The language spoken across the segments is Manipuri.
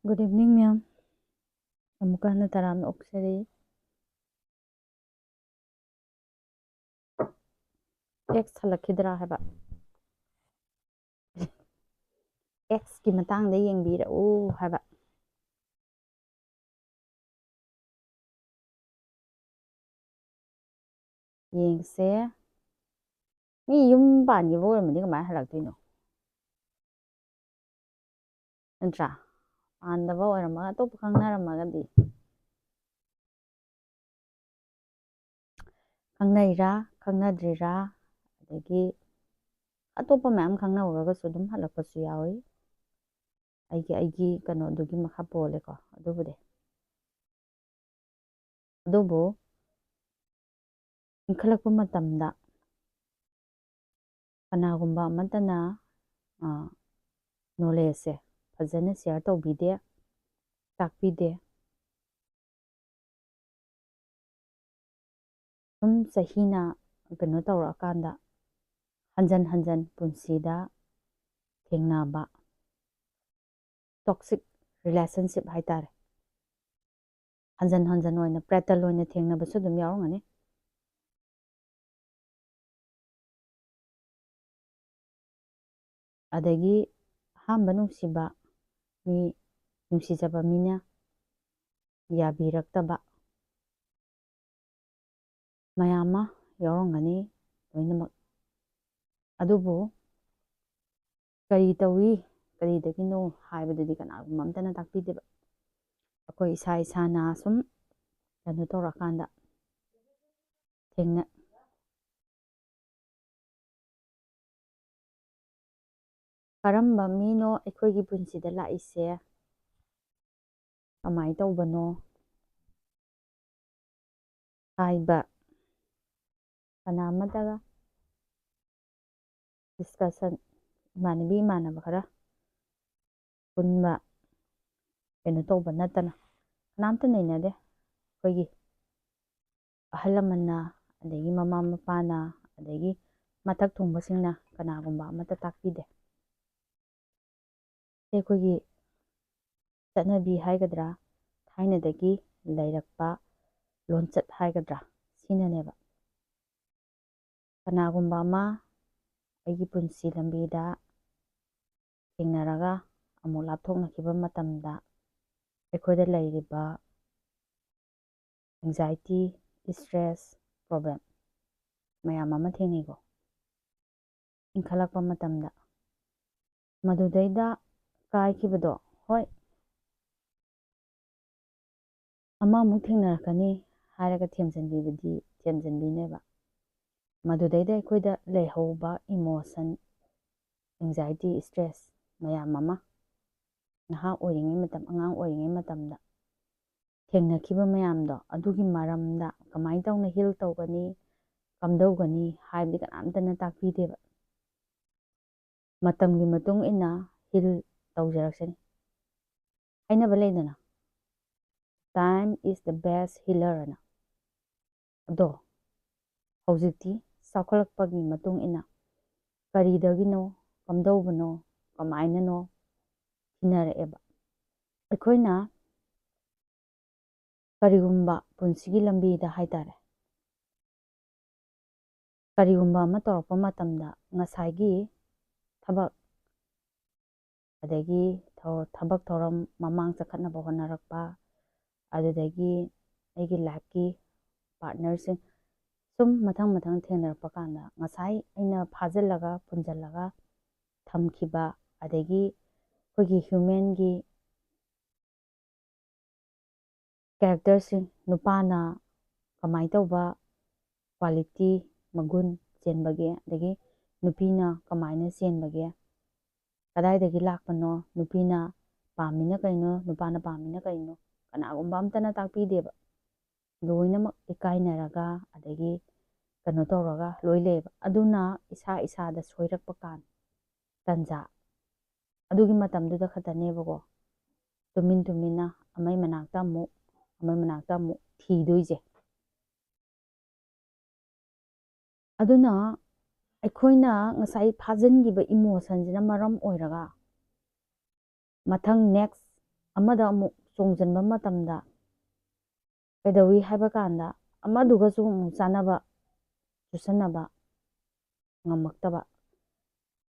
Good evening, ma'am. ꯑꯃꯨꯛꯀ ꯍꯟꯅ ꯇꯔꯥꯝꯅ ꯑꯣꯛꯆꯔꯤ. X ꯍꯜꯂꯛꯈꯤꯗ꯭ꯔꯥ ꯍꯥꯏꯕ. Xꯒꯤ ꯃꯇꯥꯡꯗ ꯌꯦꯡꯕꯤꯔꯛꯎ ꯍꯥꯏꯕ. ꯌꯦꯡꯁꯦ. ꯃꯤ ꯌꯨꯝ ꯄꯥꯟꯈꯤꯕ ꯑꯣꯏꯔꯝꯃꯗꯤ ꯀꯃꯥꯏꯅ ꯍꯜꯂꯛꯇꯣꯏꯅꯣ? ꯅꯠꯇ꯭ꯔꯥ? ꯄꯥꯟꯗꯕ ꯑꯣꯏꯔꯝꯃꯒ ꯑꯇꯣꯞꯄ ꯈꯪꯅꯔꯝꯃꯒꯗꯤ. ꯈꯪꯅꯩꯔꯥ, ꯈꯪꯅꯗ꯭ꯔꯤꯔꯥ, ꯑꯗꯒꯤ ꯑꯇꯣꯞꯄ ꯃꯌꯥꯝ ꯈꯪꯅꯍꯧꯔꯒꯁꯨ ꯑꯗꯨꯝ ꯍꯜꯂꯛꯄꯁꯨ ꯌꯥꯎꯏ. ꯑꯩꯒꯤ ꯀꯩꯅꯣꯗꯨꯒꯤ ꯃꯈꯥ ꯄꯣꯜꯂꯦꯀꯣ ꯑꯗꯨꯕꯨꯗꯤ. ꯑꯗꯨꯕꯨ ꯏꯟꯈꯠꯂꯛꯄ ꯃꯇꯝꯗ ꯀꯅꯥꯒꯨꯝꯕ ꯑꯃꯠꯇꯅ ꯅꯣꯂꯦꯖꯁꯦ ꯐꯖꯅ ꯁꯤꯌꯔ ꯇꯧꯕꯤꯗꯦ, ꯇꯥꯛꯄꯤꯗꯦ. ꯁꯨꯝ ꯆꯍꯤꯅ ꯀꯩꯅꯣ ꯇꯧꯔꯛꯑꯀꯥꯟꯗ ꯍꯟꯖꯟ ꯍꯟꯖꯟ ꯄꯨꯟꯁꯤꯗ ꯊꯦꯡꯅꯕ ꯇꯣꯛꯁꯤꯛ ꯔꯤꯂꯦꯁꯟꯁꯤꯞ ꯍꯥꯏꯇꯥꯔꯦ. ꯍꯟꯖꯟ ꯍꯟꯖꯟ ꯑꯣꯏꯅ ꯄꯦꯇꯔꯟ ꯑꯣꯏꯅ ꯊꯦꯡꯅꯕꯁꯨ ꯑꯗꯨꯝ ꯌꯥꯎꯔꯝꯒꯅꯤ. ꯑꯗꯒꯤ ꯑꯍꯥꯟꯕ ꯅꯨꯡꯁꯤꯕ ꯃꯤ, ꯅꯨꯡꯁꯤꯖꯕ ꯃꯤꯅ ꯌꯥꯕꯤꯔꯛꯇꯕ ꯃꯌꯥꯝ ꯑꯃ ꯌꯥꯎꯔꯝꯒꯅꯤ ꯂꯣꯏꯅꯃꯛ. ꯑꯗꯨꯕꯨ ꯀꯔꯤ ꯇꯧꯏ, ꯀꯔꯤꯗꯒꯤꯅꯣ ꯍꯥꯏꯕꯗꯨꯗꯤ ꯀꯅꯥꯒꯨꯝꯕ ꯑꯝꯇꯅ ꯇꯥꯛꯄꯤꯗꯦꯕ. ꯑꯩꯈꯣꯏ ꯏꯁꯥ ꯏꯁꯥꯅ ꯁꯨꯝ ꯀꯩꯅꯣ ꯇꯧꯔꯀꯥꯟꯗ ꯀꯔꯝꯕ ꯃꯤꯅꯣ ꯑꯩꯈꯣꯏꯒꯤ ꯄꯨꯟꯁꯤꯗ ꯂꯥꯛꯏꯁꯦ, ꯀꯃꯥꯏꯅ ꯇꯧꯕꯅꯣ ꯍꯥꯏꯕ ꯀꯅꯥ ꯑꯃꯠꯇꯒ ꯗꯤꯁꯀꯁꯟ ꯏꯃꯥꯟꯅꯕ ꯈꯔ ꯄꯨꯟꯕ ꯀꯩꯅꯣ ꯇꯧꯕ ꯅꯠꯇꯅ ꯀꯅꯥꯝꯇ ꯅꯩꯅꯗꯦ. ꯑꯩꯈꯣꯏꯒꯤ ꯑꯍꯜ ꯂꯃꯟꯅ, ꯑꯗꯒꯤ ꯃꯃꯥ ꯃꯄꯥꯅ, ꯑꯗꯒꯤ ꯃꯊꯛ ꯊꯣꯡꯕꯁꯤꯡꯅ ꯀꯅꯥꯒꯨꯝꯕ ꯑꯃꯠꯇ ꯇꯥꯛꯄꯤꯗꯦ. ꯑꯩꯈꯣꯏꯒꯤ ꯆꯠꯅꯕꯤ ꯍꯥꯏꯒꯗ꯭ꯔꯥ, ꯊꯥꯏꯅꯗꯒꯤ ꯂꯩꯔꯛꯄ ꯂꯣꯟꯆꯠ ꯍꯥꯏꯒꯗ꯭ꯔꯥ, ꯁꯤꯅꯅꯦꯕ. ꯀꯅꯥꯒꯨꯝꯕ ꯑꯃ ꯑꯩꯒꯤ ꯄꯨꯟꯁꯤ ꯂꯝꯕꯤꯗ ꯊꯦꯡꯅꯔꯒ ꯑꯃꯨꯛ ꯂꯥꯞꯊꯣꯛꯅꯈꯤꯕ ꯃꯇꯝꯗ ꯑꯩꯈꯣꯏꯗ ꯂꯩꯔꯤꯕ ꯑꯦꯡꯖꯥꯏꯇꯤ, ꯏꯁꯇ꯭ꯔꯦꯁ, ꯄ꯭ꯔꯣꯕ꯭ꯂꯦꯝ ꯃꯌꯥꯝ ꯑꯃ ꯊꯦꯡꯅꯩꯀꯣ ꯏꯟꯈꯠꯂꯛꯄ ꯃꯇꯝꯗ. ꯃꯗꯨꯗꯩꯗ ꯀꯥꯏꯈꯤꯕꯗꯣ, ꯍꯣꯏ ꯑꯃꯃꯨꯛ ꯊꯦꯡꯅꯔꯛꯀꯅꯤ ꯍꯥꯏꯔꯒ ꯊꯦꯝꯖꯤꯟꯕꯤꯅꯦꯕ. ꯃꯗꯨꯗꯩꯗ ꯑꯩꯈꯣꯏꯗ ꯂꯩꯍꯧꯕ ꯏꯃꯣꯁꯟ, ꯑꯦꯡꯖꯥꯏꯇꯤ, ꯏꯁꯇ꯭ꯔꯦꯁ ꯃꯌꯥꯝ ꯑꯃ ꯅꯍꯥ ꯑꯣꯏꯔꯤꯉꯩ ꯃꯇꯝ, ꯑꯉꯥꯡ ꯑꯣꯏꯔꯤꯉꯩ ꯃꯇꯝꯗ ꯊꯦꯡꯅꯈꯤꯕ ꯃꯌꯥꯝꯗꯣ, ꯑꯗꯨꯒꯤ ꯃꯔꯝꯗ ꯀꯃꯥꯏꯅ ꯇꯧꯅ ꯍꯤꯜ ꯇꯧꯒꯅꯤ, ꯀꯝꯗꯧꯒꯅꯤ ꯍꯥꯏꯕꯗꯤ ꯀꯅꯥꯝꯇꯅ ꯇꯥꯛꯄꯤꯗꯦꯕ. ꯃꯇꯝꯒꯤ ꯃꯇꯨꯡ ꯏꯟꯅ ꯍꯤꯜ ꯇꯧꯖꯔꯛꯁꯅꯤ. ꯍꯥꯏꯅꯕ ꯂꯩꯗꯅ, ꯇꯥꯏꯝ ꯏꯁ ꯗ ꯕꯦꯁ ꯍꯤꯂꯔ ꯑꯅ. ꯑꯗꯣ ꯍꯧꯖꯤꯛꯇꯤ ꯆꯥꯎꯈꯠꯂꯛꯄꯒꯤ ꯃꯇꯨꯡ ꯏꯟꯅ ꯀꯔꯤꯗꯒꯤꯅꯣ, ꯀꯝꯗꯧꯕꯅꯣ, ꯀꯃꯥꯏꯅꯅꯣ ꯊꯤꯅꯔꯛꯑꯦꯕ. ꯑꯩꯈꯣꯏꯅ ꯀꯔꯤꯒꯨꯝꯕ ꯄꯨꯟꯁꯤꯒꯤ ꯂꯝꯕꯤꯗ ꯍꯥꯏꯇꯥꯔꯦ, ꯀꯔꯤꯒꯨꯝꯕ ꯑꯃ ꯇꯧꯔꯛꯄ ꯃꯇꯝꯗ ꯉꯁꯥꯏꯒꯤ ꯊꯕꯛ, ꯑꯗꯒꯤ ꯊꯕꯛ ꯊꯧꯔꯝ ꯃꯃꯥꯡ ꯆꯈꯠꯅꯕ ꯍꯣꯠꯅꯔꯛꯄ, ꯑꯗꯨꯗꯒꯤ ꯑꯩꯒꯤ ꯂꯥꯏꯐꯀꯤ ꯄꯥꯔꯠꯅꯔꯁꯤꯡ ꯁꯨꯝ ꯃꯊꯪ ꯃꯊꯪ ꯊꯦꯡꯅꯔꯛꯄ ꯀꯥꯟꯗ ꯉꯁꯥꯏ ꯑꯩꯅ ꯐꯥꯖꯤꯜꯂꯒ ꯄꯨꯟꯁꯤꯜꯂꯒ ꯊꯝꯈꯤꯕ, ꯑꯗꯒꯤ ꯑꯩꯈꯣꯏꯒꯤ ꯍ꯭ꯌꯨꯃꯦꯟꯒꯤ ꯀꯦꯔꯦꯛꯇꯔꯁꯤꯡ, ꯅꯨꯄꯥꯅ ꯀꯃꯥꯏꯅ ꯇꯧꯕ ꯀ꯭ꯋꯥꯂꯤꯇꯤ, ꯃꯒꯨꯟ ꯆꯦꯟꯕꯒꯦ, ꯑꯗꯒꯤ ꯅꯨꯄꯤꯅ ꯀꯃꯥꯏꯅ ꯆꯦꯟꯕꯒꯦ, ꯀꯗꯥꯏꯗꯒꯤ ꯂꯥꯛꯄꯅꯣ, ꯅꯨꯄꯤꯅ ꯄꯥꯝꯃꯤꯅ ꯀꯩꯅꯣ, ꯅꯨꯄꯥꯅ ꯄꯥꯝꯃꯤꯅ ꯀꯩꯅꯣ, ꯀꯅꯥꯒꯨꯝꯕ ꯑꯝꯇꯅ ꯇꯥꯛꯄꯤꯗꯦꯕ. ꯂꯣꯏꯅꯃꯛ ꯏꯀꯥꯏꯅꯔꯒ, ꯑꯗꯒꯤ ꯀꯩꯅꯣ ꯇꯧꯔꯒ ꯂꯣꯏ ꯂꯩꯌꯦꯕ. ꯑꯗꯨꯅ ꯏꯁꯥ ꯏꯁꯥꯗ ꯁꯣꯏꯔꯛꯄ ꯇꯟꯖꯥ ꯑꯗꯨꯒꯤ ꯃꯇꯝꯗꯨꯗ ꯈꯛꯇꯅꯦꯕꯀꯣ ꯇꯨꯃꯤꯟ ꯇꯨꯃꯤꯟꯅ ꯑꯃꯩ ꯃꯅꯥꯛꯇ ꯑꯃꯨꯛ ꯊꯤꯗꯣꯏꯁꯦ. ꯑꯗꯨꯅ ꯑꯩꯈꯣꯏꯅ ꯉꯁꯥꯏ ꯐꯥꯖꯤꯟꯈꯤꯕ ꯏꯃꯣꯁꯟꯁꯤꯅ ꯃꯔꯝ ꯑꯣꯏꯔꯒ ꯃꯊꯪ ꯅꯦꯛꯁ ꯑꯃꯗ ꯑꯃꯨꯛ ꯆꯣꯡꯁꯤꯟꯕ ꯃꯇꯝꯗ ꯀꯩꯗꯧꯏ ꯍꯥꯏꯕ ꯀꯥꯟꯗ ꯑꯃꯗꯨꯒꯁꯨ ꯑꯃꯨꯛ ꯆꯥꯟꯅꯕ ꯆꯨꯁꯟꯅꯕ ꯉꯝꯃꯛꯇꯕ,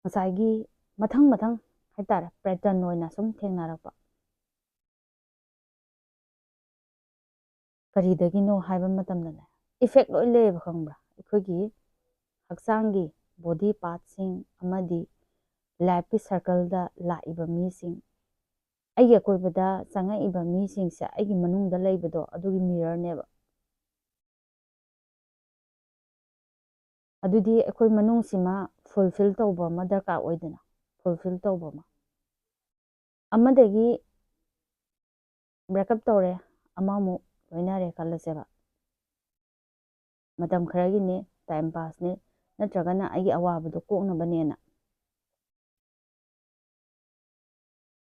ꯉꯁꯥꯏꯒꯤ ꯃꯊꯪ ꯍꯥꯏꯇꯥꯔꯦ ꯄꯦꯇꯔꯟ ꯑꯣꯏꯅ ꯁꯨꯝ ꯊꯦꯡꯅꯔꯛꯄ. ꯀꯔꯤꯗꯒꯤꯅꯣ ꯍꯥꯏꯕ ꯃꯇꯝꯗꯅꯦ ꯏꯐꯦꯛ ꯂꯣꯏ ꯂꯩꯌꯦꯕ ꯈꯪꯕ꯭ꯔꯥ, ꯑꯩꯈꯣꯏꯒꯤ ꯍꯛꯆꯥꯡꯒꯤ ꯕꯣꯗꯤ ꯄꯥꯔꯠꯁꯤꯡ ꯑꯃꯗꯤ ꯂꯥꯏꯐꯀꯤ ꯁꯔꯀꯜꯗ ꯂꯥꯛꯏꯕ ꯃꯤꯁꯤꯡ, ꯑꯩꯒꯤ ꯑꯀꯣꯏꯕꯗ ꯆꯪꯉꯛꯏꯕ ꯃꯤꯁꯤꯡꯁꯦ ꯑꯩꯒꯤ ꯃꯅꯨꯡꯗ ꯂꯩꯕꯗꯣ ꯑꯗꯨꯒꯤ ꯃꯤꯔꯔꯅꯦꯕ. ꯑꯗꯨꯗꯤ ꯑꯩꯈꯣꯏ ꯃꯅꯨꯡꯁꯤꯃ ꯐꯨꯜꯐꯤꯜ ꯇꯧꯕ ꯑꯃ ꯗꯔꯀꯥꯔ ꯑꯣꯏꯗꯅ, ꯐꯨꯜꯐꯤꯜ ꯇꯧꯕ ꯑꯃ. ꯑꯃꯗꯒꯤ ꯕ꯭ꯔꯦꯛꯑꯞ ꯇꯧꯔꯦ, ꯑꯃꯃꯨꯛ ꯂꯣꯏꯅꯔꯦ ꯈꯜꯂꯁꯦꯕ. ꯃꯇꯝ ꯈꯔꯒꯤꯅꯤ, ꯇꯥꯏꯝ ꯄꯥꯁꯅꯤ, ꯅꯠꯇ꯭ꯔꯒꯅ ꯑꯩꯒꯤ ꯑꯋꯥꯕꯗꯣ ꯀꯣꯛꯅꯕꯅꯦꯅ.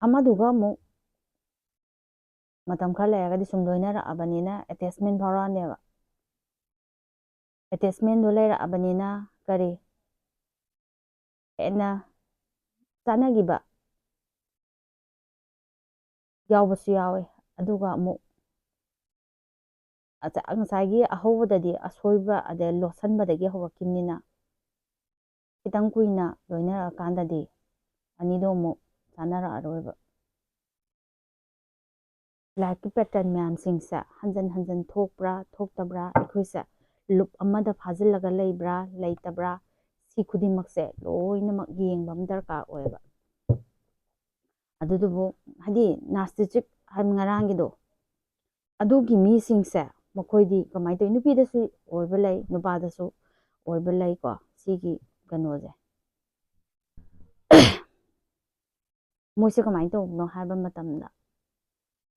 ꯑꯃꯗꯨꯒ ꯑꯃꯨꯛ ꯃꯇꯝ ꯈꯔ ꯂꯩꯔꯒꯗꯤ ꯁꯨꯝ ꯂꯣꯏꯅꯔꯛꯑꯕꯅꯤꯅ ꯑꯦꯇꯦꯆꯃꯦꯟ ꯐꯥꯎꯔꯛꯑꯅꯦꯕ. ꯑꯦꯇꯦꯆꯃꯦꯟꯗꯣ ꯂꯩꯔꯛꯑꯕꯅꯤꯅ ꯀꯔꯤ ꯍꯦꯟꯅ ꯆꯥꯟꯅꯈꯤꯕ ꯌꯥꯎꯕꯁꯨ ꯌꯥꯎꯋꯤ. ꯑꯗꯨꯒ ꯑꯃꯨꯛ ꯉꯁꯥꯏꯒꯤ ꯑꯍꯧꯕꯗꯗꯤ ꯑꯁꯣꯏꯕ ꯑꯗꯩ ꯂꯣꯠꯁꯟꯕꯗꯒꯤ ꯍꯧꯔꯛꯈꯤꯕꯅꯤꯅ ꯈꯤꯇꯪ ꯀꯨꯏꯅ ꯂꯣꯏꯅꯔꯛꯑꯀꯥꯟꯗꯗꯤ ꯑꯅꯤꯗꯣ ꯑꯃꯨꯛ ꯆꯥꯟꯅꯔꯛꯑꯔꯣꯏꯕ. ꯂꯥꯏꯐꯀꯤ ꯄꯦꯇꯔꯟ ꯃꯌꯥꯝꯁꯤꯡꯁꯦ ꯍꯟꯖꯟ ꯊꯣꯛꯄ꯭ꯔꯥ ꯊꯣꯛꯇꯕ꯭ꯔꯥ, ꯑꯩꯈꯣꯏꯁꯦ ꯂꯨꯞ ꯑꯃꯗ ꯐꯥꯖꯤꯜꯂꯒ ꯂꯩꯕ꯭ꯔꯥ ꯂꯩꯇꯕ꯭ꯔꯥ, ꯁꯤ ꯈꯨꯗꯤꯡꯃꯛꯁꯦ ꯂꯣꯏꯅꯃꯛ ꯌꯦꯡꯕ ꯑꯃ ꯗꯔꯀꯥꯔ ꯑꯣꯏꯌꯦꯕ. ꯑꯗꯨꯗꯨꯕꯨ ꯍꯥꯏꯗꯤ ꯅꯥꯔꯁꯤꯁꯤꯛ ꯍꯥꯏꯕ ꯉꯔꯥꯡꯒꯤꯗꯣ, ꯑꯗꯨꯒꯤ ꯃꯤꯁꯤꯡꯁꯦ ꯃꯈꯣꯏꯗꯤ ꯀꯃꯥꯏꯅ ꯇꯧꯋꯤ, ꯅꯨꯄꯤꯗꯁꯨ ꯑꯣꯏꯕ ꯂꯩ ꯅꯨꯄꯥꯗꯁꯨ ꯑꯣꯏꯕ ꯂꯩꯀꯣ. ꯁꯤꯒꯤ ꯀꯩꯅꯣꯁꯦ ꯃꯣꯏꯁꯦ ꯀꯃꯥꯏꯅ ꯇꯧꯕꯅꯣ ꯍꯥꯏꯕ ꯃꯇꯝꯗ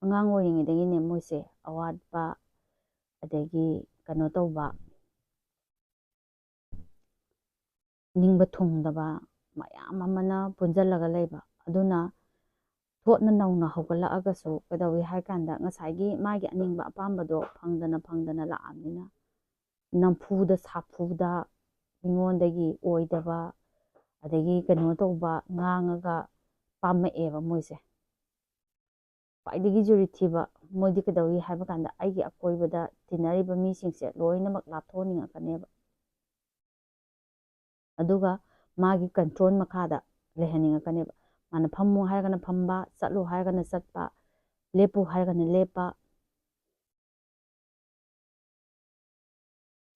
ꯑꯉꯥꯡ ꯑꯣꯏꯔꯤꯉꯩꯗꯒꯤꯅꯦ ꯃꯣꯏꯁꯦ ꯑꯋꯥꯠꯄ ꯑꯗꯒꯤ ꯀꯩꯅꯣ ꯇꯧꯕ, ꯅꯤꯡꯕ ꯊꯨꯡꯗꯕ ꯃꯌꯥꯝ ꯑꯃꯅ ꯄꯨꯟꯁꯤꯜꯂꯒ ꯂꯩꯕ. ꯑꯗꯨꯅ ꯊꯣꯠꯅ ꯅꯧꯅ ꯍꯧꯒꯠꯂꯛꯑꯒꯁꯨ ꯀꯩꯗꯧꯏ ꯍꯥꯏ ꯀꯥꯟꯗ ꯉꯁꯥꯏꯒꯤ ꯃꯥꯒꯤ ꯑꯅꯤꯡꯕ ꯑꯄꯥꯝꯕꯗꯣ ꯐꯪꯗꯅ ꯂꯥꯛꯑꯕꯅꯤꯅ ꯅꯝꯐꯨꯗ ꯁꯥꯐꯨꯗ ꯃꯤꯉꯣꯟꯗꯒꯤ ꯑꯣꯏꯗꯕ ꯑꯗꯒꯤ ꯀꯩꯅꯣ ꯇꯧꯕ ꯉꯥꯡꯉꯒ ꯄꯥꯝꯃꯛꯑꯦꯕ ꯃꯣꯏꯁꯦ. ꯈ꯭ꯋꯥꯏꯗꯒꯤ ꯖꯨꯔꯤ ꯊꯤꯕ ꯃꯣꯏꯗꯤ ꯀꯩꯗꯧꯏ ꯍꯥꯏꯕ ꯀꯥꯟꯗ ꯑꯩꯒꯤ ꯑꯀꯣꯏꯕꯗ ꯇꯤꯟꯅꯔꯤꯕ ꯃꯤꯁꯤꯡꯁꯦ ꯂꯣꯏꯅꯃꯛ ꯂꯥꯞꯊꯣꯛꯍꯟꯅꯤꯡꯉꯛꯀꯅꯦꯕ. ꯑꯗꯨꯒ ꯃꯥꯒꯤ ꯀꯟꯇ꯭ꯔꯣꯜ ꯃꯈꯥꯗ ꯂꯩꯍꯟꯅꯤꯡꯉꯛꯀꯅꯦꯕ. ꯃꯥꯅ ꯐꯝꯃꯨ ꯍꯥꯏꯔꯒꯅ ꯐꯝꯕ, ꯆꯠꯂꯨ ꯍꯥꯏꯔꯒꯅ ꯆꯠꯄ, ꯂꯦꯞꯄꯨ ꯍꯥꯏꯔꯒꯅ ꯂꯦꯞꯄ.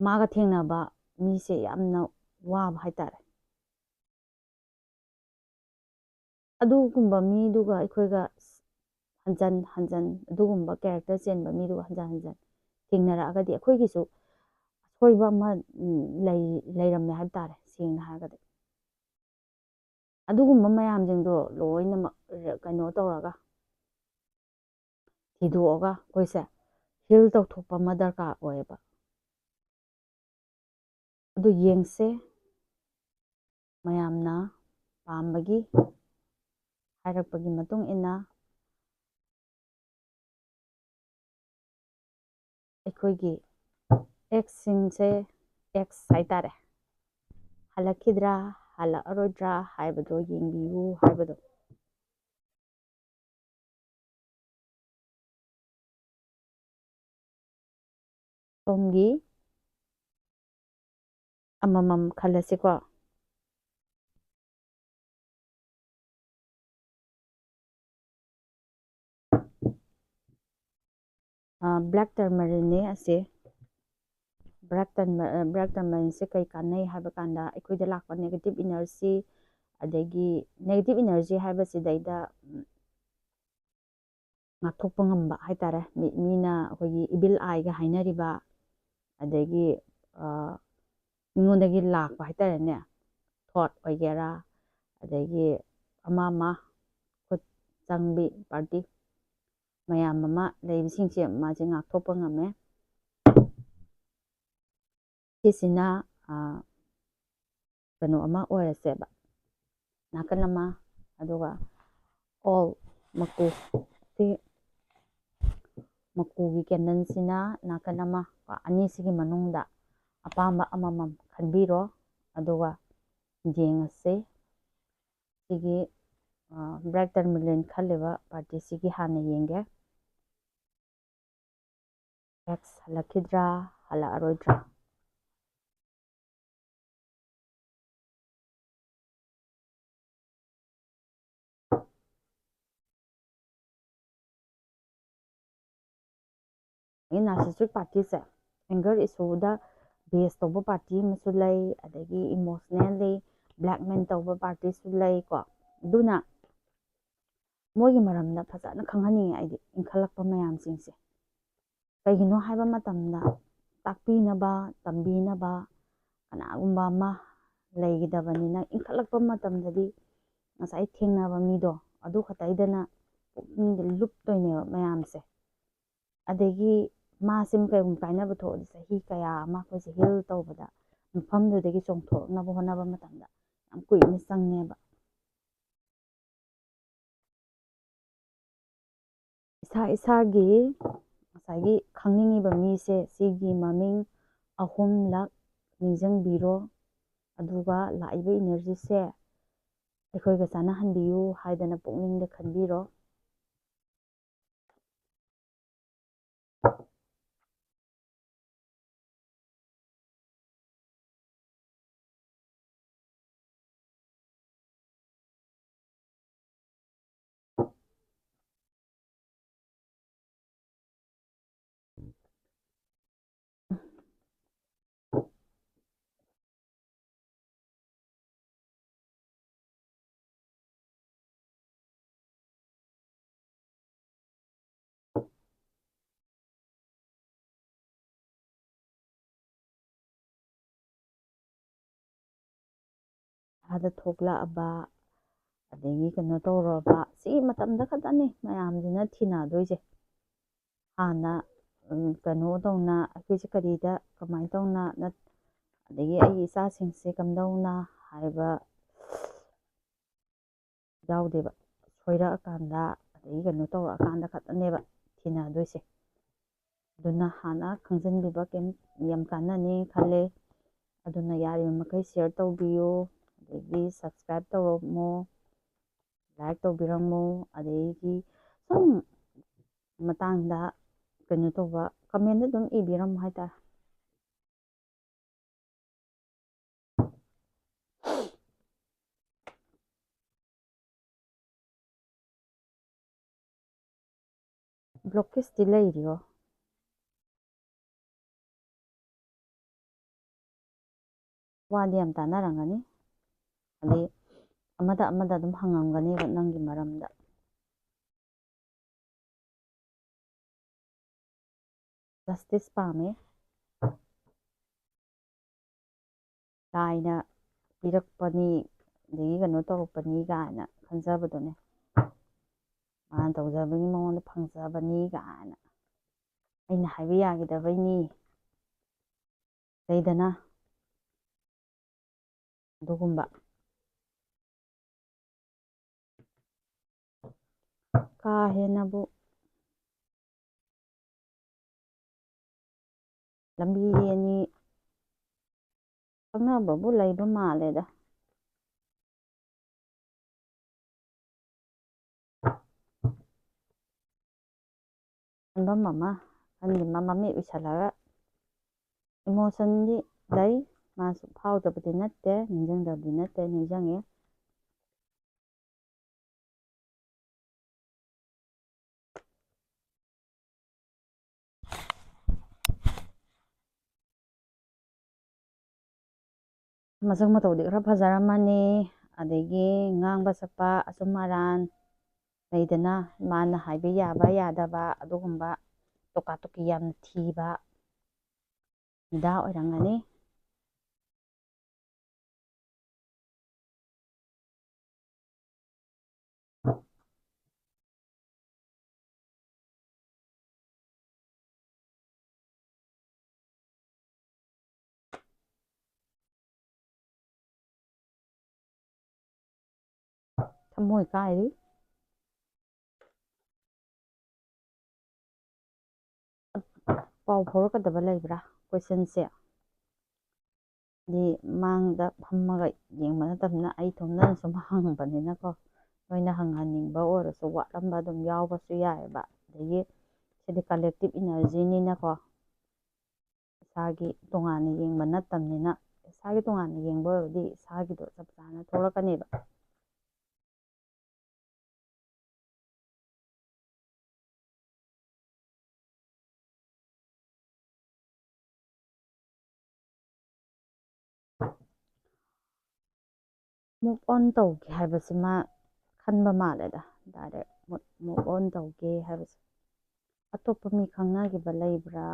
ꯃꯥꯒ ꯊꯦꯡꯅꯕ ꯃꯤꯁꯦ ꯌꯥꯝꯅ ꯋꯥꯕ ꯍꯥꯏꯇꯥꯔꯦ. ꯑꯗꯨꯒꯨꯝꯕ ꯃꯤꯗꯨꯒ ꯑꯩꯈꯣꯏꯒ ꯍꯟꯖꯟ ꯑꯗꯨꯒꯨꯝꯕ ꯀꯦꯔꯦꯛꯇꯔ ꯆꯦꯟꯕ ꯃꯤꯗꯨꯒ ꯍꯟꯖꯟ ꯊꯦꯡꯅꯔꯛꯑꯒꯗꯤ ꯑꯩꯈꯣꯏꯒꯤꯁꯨ ꯑꯁꯣꯏꯕ ꯑꯃ ꯂꯩꯔꯝꯃꯦ ꯍꯥꯏꯕ ꯇꯥꯔꯦ, ꯁꯦꯡꯅ ꯍꯥꯏꯔꯒꯗꯤ. ꯑꯗꯨꯒꯨꯝꯕ ꯃꯌꯥꯝꯁꯤꯡꯗꯣ ꯂꯣꯏꯅꯃꯛ ꯀꯩꯅꯣ ꯇꯧꯔꯒ ꯊꯤꯗꯣꯛꯑꯒ ꯑꯩꯈꯣꯏꯁꯦ ꯍꯤꯜ ꯇꯧꯊꯣꯛꯄ ꯑꯃ ꯗꯔꯀꯥꯔ ꯑꯣꯏꯌꯦꯕ. ꯑꯗꯨ ꯌꯦꯡꯁꯦ ꯃꯌꯥꯝꯅ ꯄꯥꯝꯕꯒꯤ ꯍꯥꯏꯔꯛꯄꯒꯤ ꯃꯇꯨꯡ ꯏꯟꯅ ꯑꯩꯈꯣꯏꯒꯤ ꯑꯦꯛꯁꯁꯤꯡꯁꯦ, ꯑꯦꯛꯁ ꯍꯥꯏꯇꯥꯔꯦ, ꯍꯜꯂꯛꯈꯤꯗ꯭ꯔꯥ ꯍꯜꯂꯛꯑꯔꯣꯏꯗ꯭ꯔꯥ ꯍꯥꯏꯕꯗꯣ ꯌꯦꯡꯕꯤꯌꯨ ꯍꯥꯏꯕꯗꯣ. ꯁꯣꯝꯒꯤ ꯑꯃꯃꯝ ꯈꯜꯂꯁꯤꯀꯣ. ꯕ꯭ꯂꯦꯛ ꯇꯔꯃꯔꯤꯟꯅꯦ ꯑꯁꯤ. ꯕ꯭ꯂꯦꯛ ꯇꯔꯃꯔꯤꯟꯁꯦ ꯀꯩ ꯀꯥꯟꯅꯩ ꯍꯥꯏꯕ ꯀꯥꯟꯗ ꯑꯩꯈꯣꯏꯗ ꯂꯥꯛꯄ ꯅꯦꯒꯦꯇꯤꯞ ꯏꯅꯔꯖꯤ, ꯑꯗꯒꯤ ꯅꯦꯒꯦꯇꯤꯞ ꯏꯅꯔꯖꯤ ꯍꯥꯏꯕꯁꯤꯗꯩꯗ ꯉꯥꯛꯊꯣꯛꯄ ꯉꯝꯕ ꯍꯥꯏꯇꯥꯔꯦ. ꯃꯤꯅ ꯑꯩꯈꯣꯏꯒꯤ ꯏꯕꯤꯜ ꯑꯥꯏꯒ ꯍꯥꯏꯅꯔꯤꯕ, ꯑꯗꯒꯤ ꯃꯤꯉꯣꯟꯗꯒꯤ ꯂꯥꯛꯄ ꯍꯥꯏꯇꯥꯔꯦꯅꯦ, ꯊꯣꯠ ꯑꯣꯏꯒꯦꯔꯥ ꯑꯗꯒꯤ ꯑꯃ ꯈꯨꯠ ꯆꯪꯕꯤ ꯄꯥꯔꯇꯤ ꯃꯌꯥꯝ ꯑꯃ ꯂꯩꯕꯁꯤꯡꯁꯦ ꯃꯥꯁꯦ ꯉꯥꯛꯊꯣꯛꯄ ꯉꯝꯃꯦ. ꯁꯤꯁꯤꯅ ꯀꯩꯅꯣ ꯑꯃ ꯑꯣꯏꯔꯁꯦꯕ, ꯅꯥꯀꯟ ꯑꯃ. ꯑꯗꯨꯒ ꯑꯣꯜ ꯃꯀꯨ, ꯁꯤ ꯃꯀꯨꯒꯤ ꯀꯦꯟꯗꯜꯁꯤꯅ ꯅꯥꯀꯟ ꯑꯃ. ꯑꯅꯤꯁꯤꯒꯤ ꯃꯅꯨꯡꯗ ꯑꯄꯥꯝꯕ ꯕ꯭ꯂꯦꯛ ꯇꯔꯃꯤꯂꯤꯟ ꯈꯜꯂꯤꯕ ꯄꯥꯔꯇꯤꯁꯤꯒꯤ ꯍꯥꯟꯅ ꯌꯦꯡꯒꯦ. X ꯍꯜꯂꯛꯈꯤꯗ꯭ꯔꯥ ꯍꯜꯂꯛꯑꯔꯣꯏꯗ꯭ꯔꯥ? ꯅꯥꯔꯁꯤꯁꯤꯛ ꯄꯥꯔꯇꯤꯁꯦ ꯑꯦꯡꯒꯔ ꯏꯁꯨꯗ ꯕꯦꯁ ꯇꯧꯕ ꯄꯥꯔꯇꯤ ꯑꯃꯁꯨ ꯂꯩ, ꯑꯗꯒꯤ ꯏꯃꯣꯁꯅꯦꯜꯂꯤ ꯕ꯭ꯂꯦꯛꯃꯦꯟ ꯇꯧꯕ ꯄꯥꯔꯇꯤꯁꯨ ꯂꯩꯀꯣ. ꯑꯗꯨꯅ ꯃꯣꯏꯒꯤ ꯃꯔꯝꯗ ꯐꯖꯅ ꯈꯪꯍꯟꯅꯤꯡꯉꯦ ꯑꯩꯗꯤ ꯏꯟꯈꯠꯂꯛꯄ ꯃꯌꯥꯝꯁꯤꯡꯁꯦ. ꯀꯩꯒꯤꯅꯣ ꯍꯥꯏꯕ ꯃꯇꯝꯗ ꯇꯥꯛꯄꯤꯅꯕ ꯇꯝꯕꯤꯅꯕ ꯀꯅꯥꯒꯨꯝꯕ ꯑꯃ ꯂꯩꯒꯗꯕꯅꯤꯅ ꯏꯟꯈꯠꯂꯛꯄ ꯃꯇꯝꯗꯗꯤ ꯉꯁꯥꯏ ꯊꯦꯡꯅꯕ ꯃꯤꯗꯣ ꯑꯗꯨ ꯈꯛꯇꯩꯗꯅ ꯄꯨꯛꯅꯤꯡꯗ ꯂꯨꯞꯇꯣꯏꯅꯦꯕ ꯃꯌꯥꯝꯁꯦ. ꯑꯗꯒꯤ ꯃꯥꯁꯤꯃ ꯀꯩꯒꯨꯝꯕ ꯀꯥꯏꯅꯕ ꯊꯣꯛꯑꯗꯤ ꯆꯍꯤ ꯀꯌꯥ ꯑꯃ ꯑꯩꯈꯣꯏꯁꯦ ꯍꯤꯜ ꯇꯧꯕꯗ ꯃꯐꯝꯗꯨꯗꯒꯤ ꯆꯣꯡꯊꯣꯔꯛꯅꯕ ꯍꯣꯠꯅꯕ ꯃꯇꯝꯗ ꯌꯥꯝ ꯀꯨꯏꯅ ꯆꯪꯉꯦꯕ. ꯏꯁꯥꯒꯤ ꯉꯁꯥꯏꯒꯤ ꯈꯪꯅꯤꯡꯉꯤꯕ ꯃꯤꯁꯦ ꯁꯤꯒꯤ ꯃꯃꯤꯡ 3ꯂꯛ ꯅꯤꯡꯁꯤꯡꯕꯤꯔꯣ, ꯑꯗꯨꯒ ꯂꯥꯛꯏꯕ ꯏꯅꯔꯖꯤꯁꯦ ꯑꯩꯈꯣꯏꯒ ꯆꯥꯟꯅꯍꯟꯕꯤꯌꯨ ꯍꯥꯏꯗꯅ ꯄꯨꯛꯅꯤꯡꯗ ꯈꯟꯕꯤꯔꯣ. ꯑꯥꯗ ꯊꯣꯛꯂꯛꯑꯕ ꯑꯗꯒꯤ ꯀꯩꯅꯣ ꯇꯧꯔꯕ ꯁꯤꯒꯤ ꯃꯇꯝꯗ ꯈꯛꯇꯅꯤ ꯃꯌꯥꯝꯁꯤꯅ ꯊꯤꯅꯗꯣꯏꯁꯦ. ꯍꯥꯟꯅ ꯀꯩꯅꯣ ꯇꯧꯅ ꯑꯩꯈꯣꯏꯁꯦ ꯀꯔꯤꯗ ꯀꯃꯥꯏꯅ ꯇꯧꯅ ꯑꯗꯒꯤ ꯑꯩꯒꯤ ꯏꯆꯥꯁꯤꯡꯁꯦ ꯀꯝꯗꯧꯅ ꯍꯥꯏꯕ ꯌꯥꯎꯗꯦꯕ. ꯁꯣꯏꯔꯛꯑꯀꯥꯟꯗ ꯑꯗꯒꯤ ꯀꯩꯅꯣ ꯇꯧꯔꯛꯑꯀꯥꯟꯗ ꯈꯛꯇꯅꯦꯕ ꯊꯤꯅꯗꯣꯏꯁꯦ. ꯑꯗꯨꯅ ꯍꯥꯟꯅ ꯈꯪꯖꯤꯟꯕꯤꯕ ꯌꯥꯝ ꯀꯥꯟꯅꯅꯤ ꯈꯜꯂꯦ. ꯑꯗꯨꯅ ꯌꯥꯔꯤꯕ ꯃꯈꯩ ꯁꯤꯌꯔ ꯇꯧꯕꯤꯌꯨ, ꯑꯗꯒꯤ ꯁꯕꯁꯀ꯭ꯔꯥꯏꯞ ꯇꯧꯔꯝꯃꯣ, ꯂꯥꯏꯛ ꯇꯧꯕꯤꯔꯝꯃꯣ, ꯑꯗꯒꯤ ꯁꯨꯝ ꯃꯇꯥꯡꯗ ꯀꯩꯅꯣ ꯇꯧꯕ ꯀꯃꯦꯟꯗ ꯑꯗꯨꯝ ꯏꯕꯤꯔꯝꯃꯣ ꯍꯥꯏꯇꯥꯔꯦ. ꯕ꯭ꯂꯣꯀꯦꯁꯇꯤ ꯂꯩꯔꯤꯌꯣ. ꯋꯥꯗꯤ ꯌꯥꯝ ꯇꯥꯟꯅꯔꯝꯒꯅꯤ, ꯑꯗꯩ ꯑꯃꯗ ꯑꯗꯨꯝ ꯍꯪꯉꯝꯒꯅꯦꯕ ꯅꯪꯒꯤ ꯃꯔꯝꯗ. ꯖꯁꯇꯤꯁ ꯄꯥꯝꯃꯦ. ꯂꯥꯏꯅ ꯄꯤꯔꯛꯄꯅꯤ ꯑꯗꯒꯤ ꯀꯩꯅꯣ ꯇꯧꯔꯛꯄꯅꯤ ꯀꯥꯏꯅ ꯈꯟꯖꯕꯗꯨꯅꯦ. ꯃꯥꯅ ꯇꯧꯖꯕꯒꯤ ꯃꯉꯣꯟꯗ ꯐꯪꯖꯕꯅꯤ ꯀꯥꯏꯅ, ꯑꯩꯅ ꯍꯥꯏꯕ ꯌꯥꯈꯤꯗꯕꯩꯅꯤ ꯂꯩꯗꯅ ꯑꯗꯨꯒꯨꯝꯕ. ꯀꯥ ꯍꯦꯟꯅꯕꯨ ꯂꯝꯕꯤ ꯑꯅꯤ ꯈꯪꯅꯕꯕꯨ ꯂꯩꯕ ꯃꯥꯜꯂꯦꯗ. ꯈꯟꯐꯝ ꯑꯃ ꯃꯃꯤꯠ ꯎꯏꯁꯜꯂꯒ ꯏꯃꯣꯁꯟꯗꯤ ꯂꯩ, ꯃꯥꯁꯨ ꯐꯥꯎꯗꯕꯗꯤ ꯅꯠꯇꯦ, ꯅꯤꯡꯁꯤꯡꯗꯕꯗꯤ ꯅꯠꯇꯦ, ꯅꯤꯡꯁꯤꯡꯉꯦ. ꯃꯁꯛ ꯃꯇꯧꯗꯤ ꯈꯔ ꯐꯖꯔꯝꯃꯅꯤ, ꯑꯗꯒꯤ ꯉꯥꯡꯕ ꯁꯛꯄ ꯑꯆꯨꯝ ꯑꯔꯥꯟ ꯂꯩꯗꯅ ꯃꯥꯅ ꯍꯥꯏꯕ ꯌꯥꯕ ꯌꯥꯗꯕ ꯑꯗꯨꯒꯨꯝꯕ ꯇꯣꯀꯥ ꯇꯣꯀꯤ ꯌꯥꯝꯅ ꯊꯤꯕ ꯃꯤꯗꯥ ꯑꯣꯏꯔꯝꯒꯅꯤ. ꯊꯃꯣꯏ ꯀꯥꯏꯔꯤ. ꯄꯥꯎ ꯐꯥꯎꯔꯛꯀꯗꯕ ꯂꯩꯕ꯭ꯔꯥ ꯀꯣꯏꯁꯟꯁꯦ? ꯃꯥꯡꯗ ꯐꯝꯃꯒ ꯌꯦꯡꯕ ꯅꯠꯇꯕꯅꯤꯅ ꯑꯩ ꯏꯊꯣꯝꯇꯅ ꯁꯨꯝ ꯍꯪꯕꯅꯤꯅꯀꯣ ꯅꯣꯏꯅ ꯍꯪꯍꯟꯅꯤꯡꯕ ꯑꯣꯏꯔꯁꯨ ꯋꯥꯠꯂꯝꯕ ꯑꯗꯨꯝ ꯌꯥꯎꯕꯁꯨ ꯌꯥꯏꯑꯕ ꯑꯗꯒꯤ ꯁꯤꯗꯤ ꯀꯂꯦꯛꯇꯤꯞ ꯏꯅꯔꯖꯤꯅꯤꯅꯀꯣ ꯏꯁꯥꯒꯤ ꯇꯣꯉꯥꯟꯅ ꯌꯦꯡꯕ ꯅꯠꯇꯕꯅꯤꯅ ꯏꯁꯥꯒꯤ ꯇꯣꯉꯥꯟꯅ ꯌꯦꯡꯕ ꯑꯣꯏꯔꯗꯤ ꯏꯁꯥꯒꯤꯗꯣ ꯆꯞ ꯆꯥꯅ ꯊꯣꯛꯂꯛꯀꯅꯦꯕ ꯃꯨꯚ ꯑꯣꯟ ꯇꯧꯒꯦ ꯍꯥꯏꯕꯁꯤꯃ ꯈꯟꯕ ꯃꯥꯜꯂꯦꯗ ꯗꯥꯏꯔꯦꯛ ꯃꯨꯚ ꯑꯣꯟ ꯇꯧꯒꯦ ꯍꯥꯏꯕꯁꯦ ꯑꯇꯣꯞꯄ ꯃꯤ ꯈꯪꯅꯈꯤꯕ ꯂꯩꯕ꯭ꯔꯥ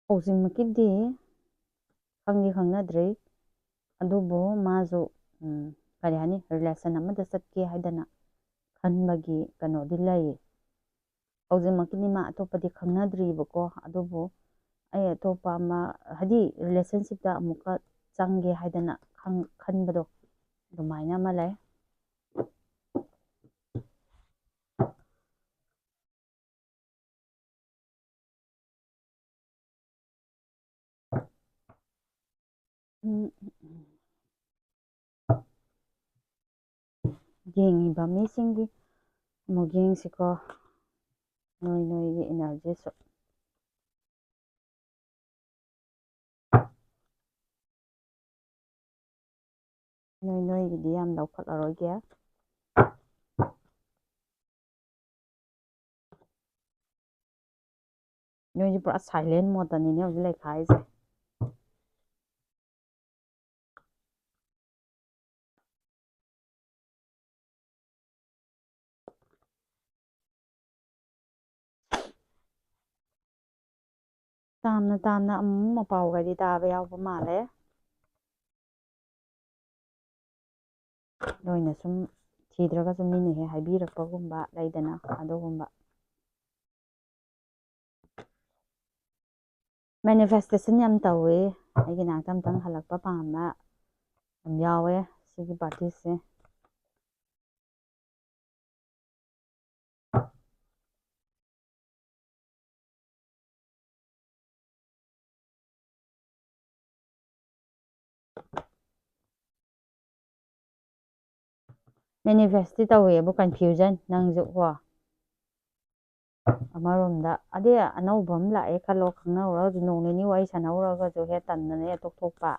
ꯍꯧꯖꯤꯛꯃꯛꯀꯤꯗꯤ ꯈꯪꯅꯗ꯭ꯔꯤ ꯑꯗꯨꯕꯨ ꯃꯥꯁꯨ ꯀꯔꯤ ꯍꯥꯏꯅꯤ ꯔꯤꯂꯦꯁꯟ ꯑꯃꯗ ꯆꯠꯀꯦ ꯍꯥꯏꯗꯅ ꯈꯟꯕꯒꯤ ꯀꯩꯅꯣꯗꯤ ꯂꯩ ꯍꯧꯖꯤꯛꯃꯛꯀꯤꯗꯤ ꯃꯥ ꯑꯇꯣꯞꯄꯗꯤ ꯈꯪꯅꯗ꯭ꯔꯤꯕꯀꯣ ꯑꯗꯨꯕꯨ ꯑꯩ ꯑꯇꯣꯞꯄ ꯑꯃ ꯍꯥꯏꯗꯤ ꯔꯤꯂꯦꯁꯟꯁꯤꯞꯇ ꯑꯃꯨꯛꯀ ꯆꯪꯒꯦ ꯍꯥꯏꯗꯅ ꯈꯟꯕꯗꯣ ꯑꯗꯨꯃꯥꯏꯅ ꯑꯃ ꯂꯩ ꯌꯦꯡꯉꯤꯕ ꯃꯤꯁꯤꯡꯒꯤ ꯑꯃꯨꯛ ꯌꯦꯡꯁꯤꯀꯣ ꯅꯣꯏꯒꯤ ꯏꯅꯔꯖꯤꯁꯨ ꯅꯣꯏꯒꯤꯗꯤ ꯌꯥꯝ ꯂꯧꯈꯠꯂꯔꯣꯏꯒꯦ ꯅꯣꯏꯁꯦ ꯄꯨꯔꯥ ꯁꯥꯏꯂꯦꯟ ꯃꯣꯠꯇꯅꯤꯅꯦ ꯍꯧꯖꯤꯛ ꯂꯩꯈꯥꯏꯁꯦ ꯇꯥꯝꯅ ꯑꯃꯨꯛ ꯃꯄꯥꯎꯒꯗꯤ ꯇꯥꯕ ꯌꯥꯎꯕ ꯃꯥꯜꯂꯦ ꯅꯣꯏꯅ ꯁꯨꯝ ꯊꯤꯗ꯭ꯔꯒꯁꯨ ꯃꯤꯅ ꯍꯦꯛ ꯍꯥꯏꯕꯤꯔꯛꯄꯒꯨꯝꯕ ꯂꯩꯗꯅ ꯑꯗꯨꯒꯨꯝꯕ ꯃꯦꯅꯤꯐꯦꯁꯇꯦꯁꯟ ꯌꯥꯝ ꯇꯧꯋꯤ ꯑꯩꯒꯤ ꯅꯥꯛꯇ ꯑꯝꯇꯪ ꯍꯜꯂꯛꯄ ꯄꯥꯝꯕ ꯌꯥꯝ ꯌꯥꯎꯋꯦ ꯁꯤꯒꯤ ꯄꯥꯔꯇꯤꯁꯦ ꯃꯦꯅꯤꯐꯦꯁꯇꯤ ꯇꯧꯋꯦꯕꯨ ꯀꯟꯐ꯭ꯌꯨꯖꯟ ꯅꯪꯁꯨ ꯀꯣ ꯑꯃꯔꯣꯝꯗ ꯑꯗꯩ ꯑꯅꯧꯕ ꯑꯃ ꯂꯥꯛꯑꯦ ꯈꯜꯂꯣ ꯈꯪꯅꯍꯧꯔꯒ ꯅꯣꯡ ꯅꯤꯅꯤ ꯋꯥꯔꯤ ꯁꯥꯟꯅꯍꯧꯔꯒꯁꯨ ꯍꯦꯛ ꯇꯟꯗꯅ ꯍꯦꯛ ꯇꯣꯛꯊꯣꯛꯄ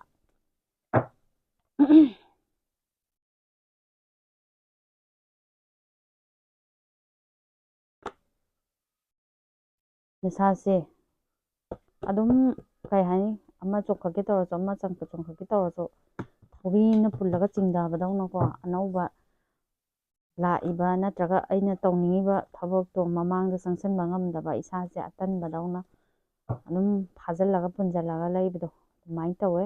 ꯅꯁꯥꯁꯦ ꯑꯗꯨꯝ ꯀꯩ ꯍꯥꯏꯅꯤ ꯑꯃ ꯆꯣꯡꯈꯠꯀꯦ ꯇꯧꯔꯁꯨ ꯑꯃ ꯆꯣꯡꯈꯠꯀꯦ ꯇꯧꯔꯁꯨ ꯊꯧꯔꯤꯅ ꯄꯨꯜꯂꯒ ꯆꯤꯡꯊꯕꯗꯧꯅꯀꯣ ꯑꯅꯧꯕ ꯂꯥꯛꯏꯕ ꯅꯠꯇ꯭ꯔꯒ ꯑꯩꯅ ꯇꯧꯅꯤꯡꯉꯤꯕ ꯊꯕꯛꯇꯣ ꯃꯃꯥꯡꯗ ꯆꯪꯁꯤꯟꯕ ꯉꯝꯗꯕ ꯏꯁꯥꯁꯦ ꯑꯇꯟꯕꯗꯧꯅ ꯑꯗꯨꯝ ꯐꯥꯖꯤꯜꯂꯒ ꯄꯨꯟꯁꯤꯜꯂꯒ ꯂꯩꯕꯗꯣ ꯑꯗꯨꯃꯥꯏꯅ ꯇꯧꯋꯦ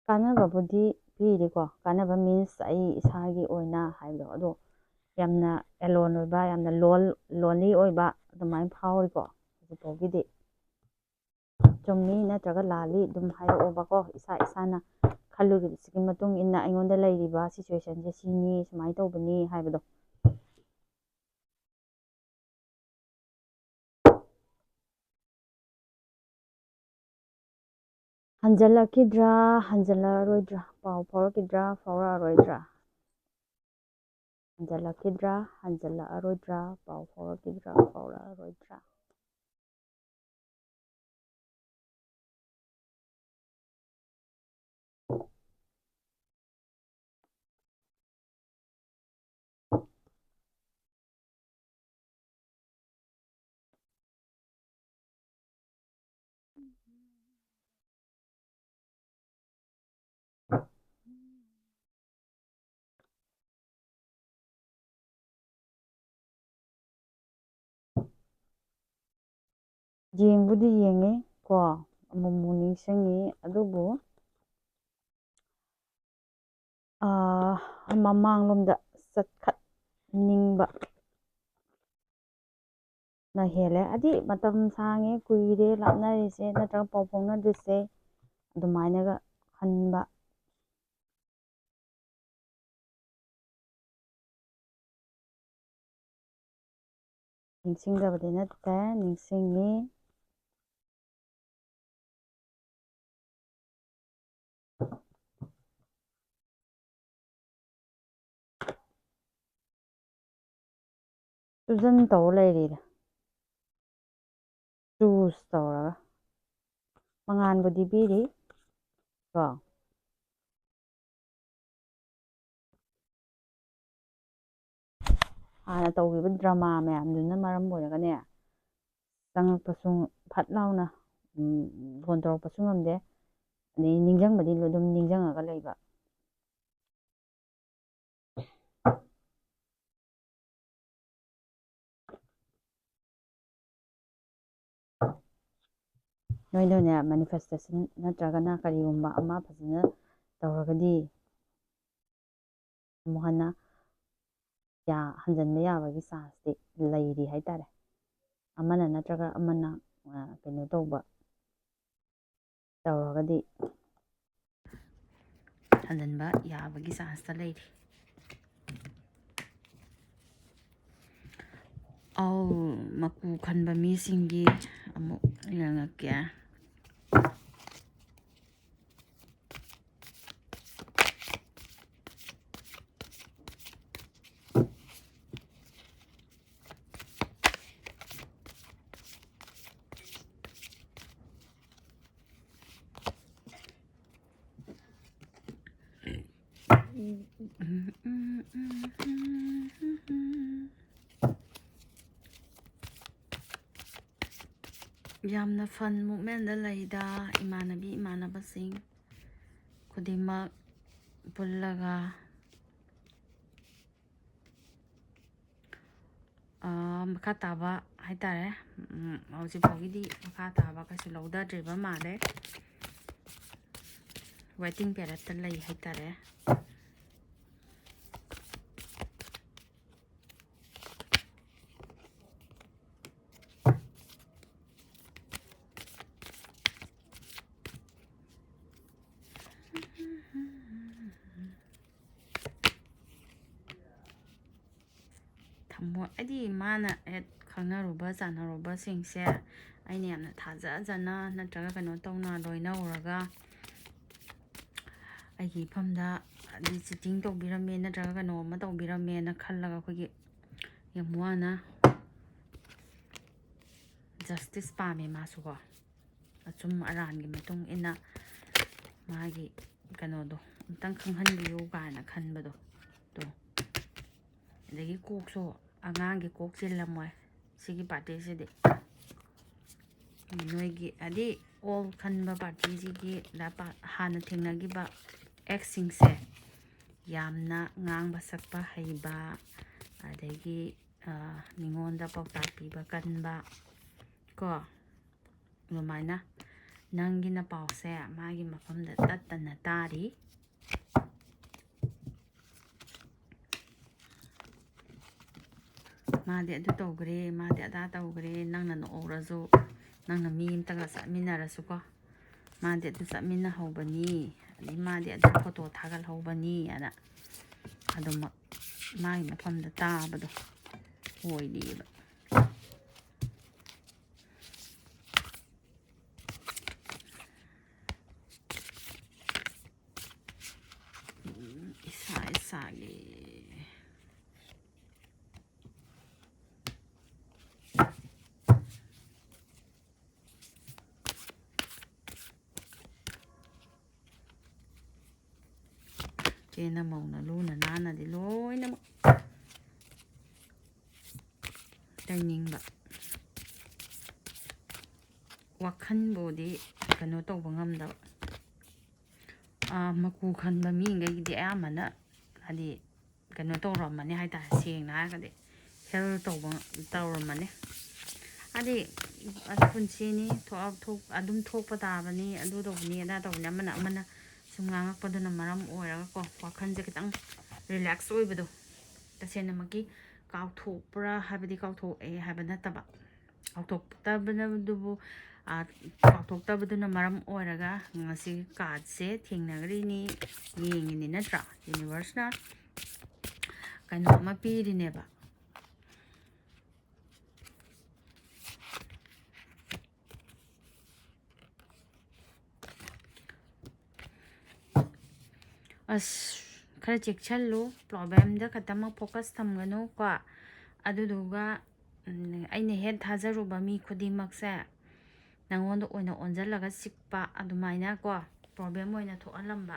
ꯀꯥꯟꯅꯕꯕꯨꯗꯤ ꯄꯤꯔꯤꯀꯣ ꯀꯥꯟꯅꯕ ꯃꯤꯟꯁ ꯑꯩ ꯏꯁꯥꯒꯤ ꯑꯣꯏꯅ ꯍꯥꯏꯕꯗꯣ ꯑꯗꯣ ꯌꯥꯝꯅ ꯑꯦꯂꯣꯟ ꯑꯣꯏꯕ ꯌꯥꯝꯅ ꯂꯣꯟꯂꯤ ꯑꯣꯏꯕ ꯑꯗꯨꯃꯥꯏꯅ ꯐꯥꯎꯔꯤꯀꯣ ꯍꯧꯖꯤꯛꯐꯥꯎꯒꯤꯗꯤ ꯆꯨꯝꯃꯤ ꯅꯠꯇ꯭ꯔꯒ ꯂꯥꯜꯂꯤ ꯑꯗꯨꯝ ꯍꯥꯏꯔꯛꯑꯣꯕꯀꯣ ꯏꯁꯥꯅ ꯈꯜꯂꯨꯔꯤꯕꯁꯤꯒꯤ ꯃꯇꯨꯡ ꯏꯟꯅ ꯑꯩꯉꯣꯟꯗ ꯂꯩꯔꯤꯕ ꯁꯤꯆꯨꯋꯦꯁꯟꯁꯦ ꯁꯤꯅꯤ ꯁꯨꯃꯥꯏꯅ ꯇꯧꯕꯅꯤ ꯍꯥꯏꯕꯗꯣ ꯍꯟꯖꯜꯂꯛꯈꯤꯗ꯭ꯔꯥ ꯍꯟꯖꯜꯂꯛꯑꯔꯣꯏꯗ꯭ꯔꯥ ꯄꯥꯎ ꯐꯥꯎꯔꯛꯈꯤꯗ꯭ꯔꯥ ꯐꯥꯎꯔꯛꯑꯔꯣꯏꯗ꯭ꯔꯥ ꯍꯟꯖꯜꯂꯛꯈꯤꯗ꯭ꯔꯥ ꯍꯟꯖꯜꯂꯛꯑꯔꯣꯏꯗ꯭ꯔꯥ ꯄꯥꯎ ꯐꯥꯎꯔꯛꯈꯤꯗ꯭ꯔꯥ ꯐꯥꯎꯔꯛꯑꯔꯣꯏꯗ꯭ꯔꯥ ꯌꯦꯡꯕꯨꯗꯤ ꯌꯦꯡꯉꯤ ꯀꯣ ꯑꯃꯨꯛ ꯅꯤꯡꯁꯤꯡꯉꯤ ꯑꯗꯨꯕꯨ ꯃꯃꯥꯡꯂꯣꯝꯗ ꯆꯠꯈꯠꯅꯤꯡꯕ ꯅ ꯍꯦꯜꯂꯦ ꯑꯗꯤ ꯃꯇꯝ ꯁꯥꯡꯉꯦ ꯀꯨꯏꯔꯦ ꯂꯥꯞꯅꯔꯤꯁꯦ ꯅꯠꯇ꯭ꯔꯒ ꯄꯥꯎ ꯐꯥꯎꯅꯗ꯭ꯔꯤꯁꯦ ꯑꯗꯨꯃꯥꯏꯅꯒ ꯈꯟꯕ ꯅꯤꯡꯁꯤꯡꯗꯕꯗꯤ ꯅꯠꯇꯦ ꯅꯤꯡꯁꯤꯡꯉꯤ ꯆꯨꯖꯟ ꯇꯧꯔ ꯂꯩꯔꯤꯗ ꯆꯨꯁ ꯇꯧꯔꯒ ꯃꯉꯥꯟꯕꯨꯗꯤ ꯄꯤꯔꯤ ꯀꯣ ꯍꯥꯟꯅ ꯇꯧꯈꯤꯕ ꯗ꯭ꯔꯃꯥ ꯃꯌꯥꯝꯗꯨꯅ ꯃꯔꯝ ꯑꯣꯏꯔꯒꯅꯦ ꯆꯪꯉꯛꯄꯁꯨ ꯐꯠ ꯂꯥꯎꯅ ꯐꯣꯟ ꯇꯧꯔꯛꯄꯁꯨ ꯉꯝꯗꯦ ꯑꯗꯩ ꯅꯤꯡꯁꯤꯡꯕꯗꯤ ꯑꯗꯨꯝ ꯅꯤꯡꯁꯤꯡꯉꯒ ꯂꯩꯕ ꯅꯣꯏꯗꯨꯅꯦ ꯃꯦꯅꯤꯐꯦꯁꯇꯦꯁꯟ ꯅꯠꯇ꯭ꯔꯒꯅ ꯀꯔꯤꯒꯨꯝꯕ ꯑꯃ ꯐꯖꯅ ꯇꯧꯔꯒꯗꯤ ꯑꯃꯨꯛ ꯍꯟꯅ ꯍꯟꯖꯟꯕ ꯌꯥꯕꯒꯤ ꯆꯥꯟꯁꯇꯤ ꯂꯩꯔꯤ ꯍꯥꯏꯇꯥꯔꯦ ꯑꯃꯅ ꯅꯠꯇ꯭ꯔꯒ ꯑꯃꯅ ꯀꯩꯅꯣ ꯇꯧꯔꯒꯗꯤ ꯍꯟꯖꯟꯕ ꯌꯥꯕꯒꯤ ꯆꯥꯟꯁꯇ ꯂꯩꯔꯤ ꯃꯀꯨ ꯈꯟꯕ ꯃꯤꯁꯤꯡꯒꯤ ꯑꯃꯨꯛ ꯌꯦꯡꯉꯛꯀꯦ ꯌꯥꯝꯅ ꯐꯟ ꯃꯨꯞꯃꯦꯟꯗ ꯂꯩꯗ ꯏꯃꯥꯟꯅꯕꯁꯤꯡ ꯈꯨꯗꯤꯡꯃꯛ ꯄꯨꯜꯂꯒ ꯃꯈꯥ ꯇꯥꯕ ꯍꯥꯏꯇꯥꯔꯦ ꯍꯧꯖꯤꯛꯐꯥꯎꯒꯤꯗꯤ ꯃꯈꯥ ꯇꯥꯕ ꯀꯩꯁꯨ ꯂꯧꯊꯗ꯭ꯔꯤꯕ ꯃꯥꯜꯂꯦ ꯋꯦꯇꯤꯡ ꯄꯦꯔꯠꯇ ꯂꯩ ꯍꯥꯏꯇꯥꯔꯦ ꯍꯥꯏꯗꯤ ꯃꯥꯅ ꯈꯪꯅꯔꯨꯕ ꯆꯥꯟꯅꯔꯨꯕꯁꯤꯡꯁꯦ ꯑꯩꯅ ꯌꯥꯝꯅ ꯊꯥꯖꯖꯅ ꯅꯠꯇ꯭ꯔꯒ ꯀꯩꯅꯣ ꯇꯧꯅ ꯂꯣꯏꯅꯔꯨꯔꯒ ꯑꯩꯒꯤ ꯏꯐꯝꯗ ꯍꯥꯏꯗꯤ ꯆꯤꯇꯤꯡ ꯇꯧꯕꯤꯔꯝꯃꯦ ꯅꯠꯇ꯭ꯔꯒ ꯀꯩꯅꯣꯝꯃ ꯇꯧꯕꯤꯔꯝꯃꯦꯅ ꯈꯜꯂꯒ ꯑꯩꯈꯣꯏꯒꯤ ꯌꯥꯝ ꯋꯥꯅ ꯖꯁꯇꯤꯁ ꯄꯥꯝꯃꯦ ꯃꯥꯁꯨꯀꯣ ꯑꯆꯨꯝ ꯑꯔꯥꯟꯒꯤ ꯃꯇꯨꯡ ꯏꯟꯅ ꯃꯥꯒꯤ ꯀꯩꯅꯣꯗꯣ ꯑꯝꯇꯪ ꯈꯪꯍꯟꯕꯤꯌꯨ ꯀꯥꯏꯅ ꯈꯟꯕꯗꯣ ꯑꯗꯒꯤ ꯀꯣꯛꯁꯨ ꯑꯉꯥꯡꯒꯤ ꯀꯣꯛ ꯆꯤꯜꯂꯝꯃꯣꯏ ꯁꯤꯒꯤ ꯄꯥꯔꯇꯤꯁꯤꯗꯤ ꯅꯣꯏꯒꯤ ꯍꯥꯏꯗꯤ ꯑꯣꯜ ꯈꯟꯕ ꯄꯥꯔꯇꯤꯁꯤꯒꯤ ꯍꯥꯟꯅ ꯊꯦꯡꯅꯈꯤꯕ ꯑꯦꯛꯁꯁꯤꯡꯁꯦ ꯌꯥꯝꯅ ꯉꯥꯡꯕ ꯁꯛꯄ ꯍꯩꯕ ꯑꯗꯒꯤ ꯃꯤꯉꯣꯟꯗ ꯄꯥꯎꯇꯥꯛ ꯄꯤꯕ ꯀꯟꯕ ꯀꯣ ꯑꯗꯨꯃꯥꯏꯅ ꯅꯪꯒꯤꯅ ꯄꯥꯎꯁꯦ ꯃꯥꯒꯤ ꯃꯐꯝꯗ ꯇꯠꯇꯅ ꯇꯥꯔꯤ ꯃꯥꯗꯤ ꯑꯗꯨ ꯇꯧꯈ꯭ꯔꯦ ꯃꯥꯗꯤ ꯑꯗꯥ ꯇꯧꯈ꯭ꯔꯦ ꯅꯪꯅ ꯅꯣꯛꯍꯧꯔꯁꯨ ꯅꯪꯅ ꯃꯤ ꯑꯃꯇꯒ ꯆꯠꯃꯤꯟꯅꯔꯁꯨꯀꯣ ꯃꯥꯗꯤ ꯑꯗꯨ ꯆꯠꯃꯤꯟꯅꯍꯧꯕꯅꯤ ꯑꯗꯩ ꯃꯥꯗꯤ ꯑꯗꯨ ꯐꯣꯇꯣ ꯊꯥꯒꯠꯍꯧꯕꯅꯤ ꯑꯅ ꯑꯗꯨꯃꯛ ꯃꯥꯒꯤ ꯃꯐꯝꯗ ꯇꯥꯕꯗꯣ ꯑꯣꯏꯔꯤꯑꯕ ꯏꯁꯥꯒꯤ ꯀꯦꯅ ꯃꯧꯅ ꯂꯨꯅ ꯅꯥꯟꯅꯗꯤ ꯂꯣꯏꯅꯃꯛ ꯇꯧꯅꯤꯡꯕ ꯋꯥꯈꯜꯕꯨꯗꯤ ꯀꯩꯅꯣ ꯇꯧꯕ ꯉꯝꯗꯕ ꯃꯀꯨ ꯈꯟꯕ ꯃꯤꯉꯩꯒꯤꯗꯤ ꯑꯌꯥꯝꯕꯅ ꯍꯥꯏꯗꯤ ꯀꯩꯅꯣ ꯇꯧꯔꯝꯃꯅꯤ ꯍꯥꯏꯇꯥꯔꯦ ꯁꯦꯡꯅ ꯍꯥꯏꯔꯒꯗꯤ ꯍꯦꯜ ꯇꯧꯔꯝꯃꯅꯤ ꯍꯥꯏꯗꯤ ꯄꯨꯟꯁꯤꯅꯤ ꯑꯗꯨꯝ ꯊꯣꯛꯄ ꯇꯥꯕꯅꯤ ꯑꯗꯨ ꯇꯧꯕꯅꯤ ꯑꯗꯥ ꯇꯧꯕꯅꯤ ꯑꯃꯅ ꯁꯨꯝ ꯉꯥꯡꯉꯛꯄꯗꯨꯅ ꯃꯔꯝ ꯑꯣꯏꯔꯒꯀꯣ ꯋꯥꯈꯜꯁꯦ ꯈꯤꯇꯪ ꯔꯤꯂꯦꯛꯁ ꯑꯣꯏꯕꯗꯣ ꯇꯁꯦꯡꯅꯃꯛꯀꯤ ꯀꯥꯎꯊꯣꯛꯄ꯭ꯔꯥ ꯍꯥꯏꯕꯗꯤ ꯀꯥꯎꯊꯣꯛꯑꯦ ꯍꯥꯏꯕ ꯅꯠꯇꯕ ꯀꯥꯎꯊꯣꯛꯇꯕꯗꯨꯅ ꯃꯔꯝ ꯑꯣꯏꯔꯒ ꯉꯁꯤꯒꯤ ꯀꯥꯔꯗꯁꯦ ꯊꯦꯡꯅꯈ꯭ꯔꯤꯅꯤ, ꯌꯦꯡꯉꯤꯅꯤ ꯅꯠꯇ꯭ꯔꯥ? ꯌꯨꯅꯤꯚꯔꯁꯅ ꯀꯩꯅꯣ ꯑꯃ ꯄꯤꯔꯤꯅꯦꯕ. ꯑꯁ ꯈꯔ ꯆꯦꯛꯁꯤꯜꯂꯨ, ꯄ꯭ꯔꯣꯕ꯭ꯂꯦꯝꯗ ꯈꯛꯇꯃꯛ ꯐꯣꯀꯁ ꯊꯝꯒꯅꯨ ꯀꯣ. ꯑꯗꯨꯗꯨꯒ ꯑꯩꯅ ꯍꯦꯛ ꯊꯥꯖꯔꯨꯕ ꯃꯤ ꯈꯨꯗꯤꯡꯃꯛꯁꯦ ꯅꯪꯉꯣꯟꯗ ꯑꯣꯏꯅ ꯑꯣꯟꯁꯤꯜꯂꯒ ꯆꯤꯛꯄ, ꯑꯗꯨꯃꯥꯏꯅ ꯀꯣ ꯄ꯭ꯔꯣꯕ꯭ꯂꯦꯝ ꯑꯣꯏꯅ ꯊꯣꯛꯍꯜꯂꯝꯕ,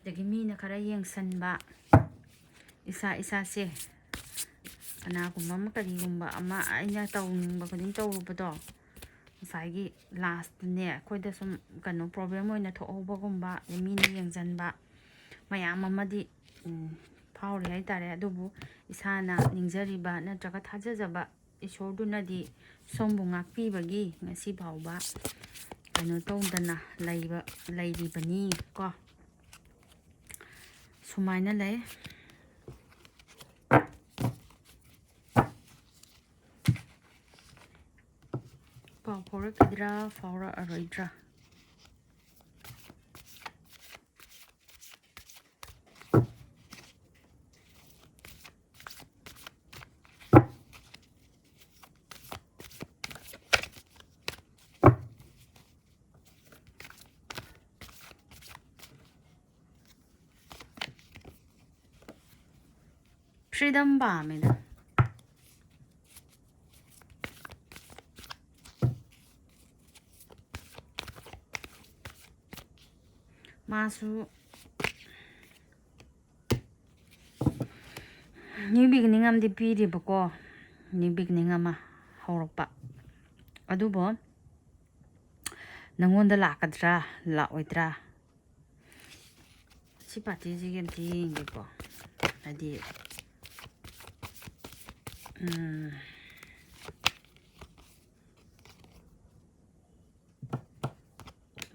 ꯑꯗꯒꯤ ꯃꯤꯅ ꯈꯔ ꯌꯦꯡꯁꯟꯕ, ꯏꯁꯥꯁꯦ ꯀꯅꯥꯒꯨꯝꯕ ꯑꯃ ꯀꯔꯤꯒꯨꯝꯕ ꯑꯃ ꯑꯩꯅ ꯇꯧꯅꯤꯡꯕ ꯈꯨꯗꯤꯡ ꯇꯧꯔꯨꯕꯗꯣ, ꯉꯁꯥꯏꯒꯤ ꯂꯥꯁꯇꯅꯦ ꯑꯩꯈꯣꯏꯗ ꯁꯨꯝ ꯀꯩꯅꯣ ꯄ꯭ꯔꯣꯕ꯭ꯂꯦꯝ ꯑꯣꯏꯅ ꯊꯣꯛꯍꯧꯕꯒꯨꯝꯕ, ꯃꯤꯅ ꯌꯦꯡꯁꯤꯟꯕ ꯃꯌꯥꯝ ꯑꯃꯗꯤ ꯐꯥꯎꯔꯤ ꯍꯥꯏꯇꯥꯔꯦ. ꯑꯗꯨꯕꯨ ꯏꯁꯥꯅ ꯅꯤꯡꯖꯔꯤꯕ ꯅꯠꯇ꯭ꯔꯒ ꯊꯥꯖꯖꯕ ꯏꯁꯣꯔꯗꯨꯅꯗꯤ ꯁꯣꯝꯕꯨ ꯉꯥꯛꯄꯤꯕꯒꯤ ꯉꯁꯤ ꯐꯥꯎꯕ ꯀꯩꯅꯣ ꯇꯧꯗꯅ ꯂꯩꯔꯤꯕꯅꯤ ꯀꯣ. ꯁꯨꯃꯥꯏꯅ ꯂꯩ. ꯄꯥꯎ ꯐꯥꯎꯔꯛꯀꯗ꯭ꯔꯥ ꯐꯥꯎꯔꯛꯑꯔꯣꯏꯗ꯭ꯔꯥ? ꯐ꯭ꯔꯤꯗꯝ ꯄꯥꯝꯃꯦꯗ. ꯃꯥꯁꯨ ꯅ꯭ꯌꯨ ꯕꯤꯒꯤꯅꯤꯡ ꯑꯃꯗꯤ ꯄꯤꯔꯤꯕꯀꯣ, ꯅ꯭ꯌꯨ ꯕꯤꯒꯤꯅꯤꯡ ꯑꯃ ꯍꯧꯔꯛꯄ. ꯑꯗꯨꯕꯨ ꯅꯪꯉꯣꯟꯗ ꯂꯥꯛꯀꯗ꯭ꯔꯥ ꯂꯥꯛꯑꯣꯏꯗ꯭ꯔꯥ? ꯁꯤ ꯄꯥꯔꯇꯤꯁꯤꯒꯤ ꯑꯝꯇ ꯌꯦꯡꯒꯦꯀꯣ. ꯍꯥꯏꯗꯤ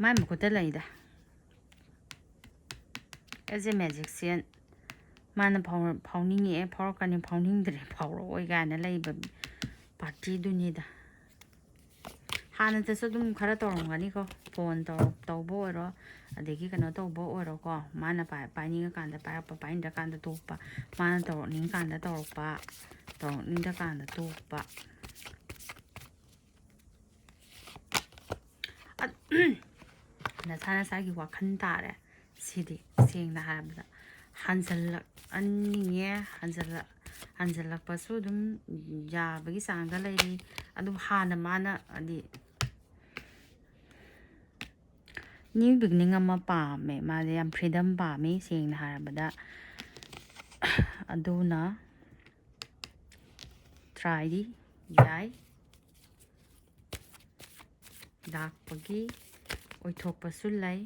ꯃꯥꯏ ꯃꯈꯨꯠꯇ ꯂꯩꯗ. ꯑꯦꯖ ꯑꯦ ꯃꯦꯖꯤꯛꯁꯤꯌꯟ, ꯃꯥꯅ ꯐꯥꯎꯅꯤꯡꯉꯛꯑꯦ ꯐꯥꯎꯔꯛꯀꯅꯤ, ꯐꯥꯎꯅꯤꯡꯗ꯭ꯔꯦ ꯐꯥꯎꯔꯛꯑꯣꯏ ꯀꯥꯏꯅ ꯂꯩꯕ ꯄꯥꯔꯇꯤꯗꯨꯅꯤꯗ. ꯍꯥꯟꯅꯗꯁꯨ ꯑꯗꯨꯝ ꯈꯔ ꯇꯧꯔꯝꯒꯅꯤꯀꯣ, ꯐꯣꯟ ꯇꯧꯕ ꯑꯣꯏꯔో, ꯑꯗꯒꯤ ꯀꯩꯅꯣ ꯇꯧꯕ ꯑꯣꯏꯔꯣꯀꯣ. ꯃꯥꯅ ꯄꯥꯏꯅꯤꯡꯉꯀꯥꯟꯗ ꯄꯥꯏꯔꯛꯄ, ꯄꯥꯏꯅꯤꯡꯗ꯭ꯔꯀꯥꯟꯗ ꯇꯣꯛꯄ, ꯃꯥꯅ ꯇꯧꯔꯛꯅꯤꯡꯀꯥꯟꯗ ꯇꯧꯔꯛꯄ, ꯇꯧꯔꯛꯅꯤꯡꯗ꯭ꯔꯀꯥꯟꯗ ꯇꯣꯛꯄ. ꯅꯁꯥꯒꯤ ꯋꯥꯈꯜ ꯇꯥꯔꯦ. ꯁꯤꯗꯤ ꯁꯦꯡꯅ ꯍꯥꯏꯔꯕꯗ ꯍꯟꯖꯜꯂꯛꯑꯅꯤꯡꯉꯦ, ꯍꯟꯖꯜꯂꯛꯄꯁꯨ ꯑꯗꯨꯝ ꯌꯥꯕꯒꯤ ꯆꯥꯡꯗ ꯂꯩꯔꯤ. ꯑꯗꯨꯝ ꯍꯥꯟꯅ ꯃꯥꯅ ꯍꯥꯏꯗꯤ ꯅ꯭ꯌꯨ ꯕꯤꯒꯤꯅꯤꯡ ꯑꯃ ꯄꯥꯝꯃꯦ. ꯃꯥꯁꯦ ꯌꯥꯝ ꯐ꯭ꯔꯤꯗꯝ ꯄꯥꯝꯃꯤ ꯁꯦꯡꯅ ꯍꯥꯏꯔꯕꯗ. ꯑꯗꯨꯅ ꯇ꯭ꯔꯥꯏꯗꯤ ꯌꯥꯏ, ꯂꯥꯛꯄꯒꯤ ꯑꯣꯏꯊꯣꯛꯄꯁꯨ ꯂꯩ.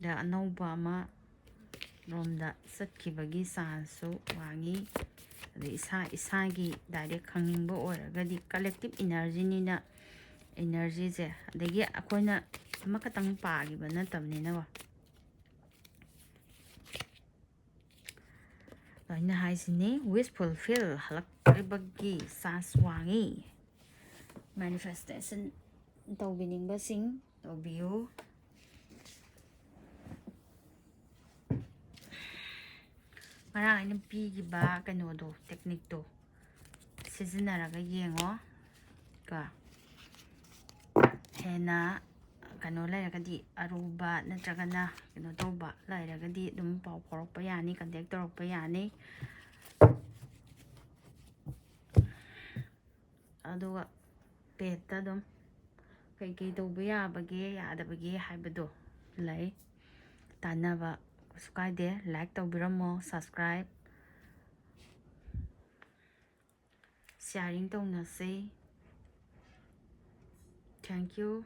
ꯗ ꯑꯅꯧꯕ ꯑꯃ ꯔꯣꯝꯗ ꯆꯠꯈꯤꯕꯒꯤ ꯆꯥꯟꯁꯁꯨ ꯋꯥꯡꯉꯤ. ꯑꯗꯩ ꯏꯁꯥꯒꯤ ꯗꯥꯏꯔꯦꯛ ꯈꯪꯅꯤꯡꯕ ꯑꯣꯏꯔꯒꯗꯤ ꯀꯂꯦꯛꯇꯤꯞ ꯏꯅꯔꯖꯤꯅꯤꯅ, ꯏꯅꯔꯖꯤꯁꯦ, ꯑꯗꯒꯤ ꯑꯩꯈꯣꯏꯅ ꯑꯃꯈꯛꯇꯪ ꯄꯥꯈꯤꯕ ꯅꯠꯇꯕꯅꯤꯅꯀꯣ. ꯑꯩꯅ ꯍꯥꯏꯁꯤꯅꯤ, ꯋꯤꯁ ꯐꯨꯜꯐꯤꯜ ꯍꯜꯂꯛꯇ꯭ꯔꯤꯕꯒꯤ ꯆꯥꯟꯁ ꯋꯥꯡꯉꯤ. ꯃꯦꯅꯤꯐꯦꯁꯇꯦꯁꯟ ꯇꯧꯕꯤꯅꯤꯡꯕꯁꯤꯡ ꯇꯧꯕꯤꯌꯨ. ꯉꯔꯥꯡ ꯑꯩꯅ ꯄꯤꯈꯤꯕ ꯀꯩꯅꯣꯗꯣ, ꯇꯦꯛꯅꯤꯛꯇꯣ ꯁꯤꯖꯤꯟꯅꯔꯒ ꯌꯦꯡꯉꯣ ꯀꯣ. ꯍꯦꯟꯅ ꯀꯩꯅꯣ ꯂꯩꯔꯒꯗꯤ, ꯑꯔꯨꯕ ꯅꯠꯇ꯭ꯔꯒꯅ ꯀꯩꯅꯣ ꯇꯧꯕ ꯂꯩꯔꯒꯗꯤ ꯑꯗꯨꯝ ꯄꯥꯎ ꯐꯥꯎꯔꯛꯄ ꯌꯥꯅꯤ, ꯀꯟꯇꯦꯛ ꯇꯧꯔꯛꯄ ꯌꯥꯅꯤ. ꯑꯗꯨꯒ ꯄꯦꯠꯇ ꯑꯗꯨꯝ ꯀꯩꯀꯩ ꯇꯧꯕ ꯌꯥꯕꯒꯦ ꯌꯥꯗꯕꯒꯦ ꯍꯥꯏꯕꯗꯣ ꯂꯩ. ꯇꯥꯟꯅꯕ ꯀꯩꯁꯨ ꯀꯥꯏꯗꯦ. ꯂꯥꯏꯛ ꯇꯧꯕꯤꯔꯝꯃꯣ, ꯁꯕꯁꯀ꯭ꯔꯥꯏꯕ, ꯁꯤꯌꯥꯔꯤꯡ ꯇꯧꯅꯁꯦ. Thank U.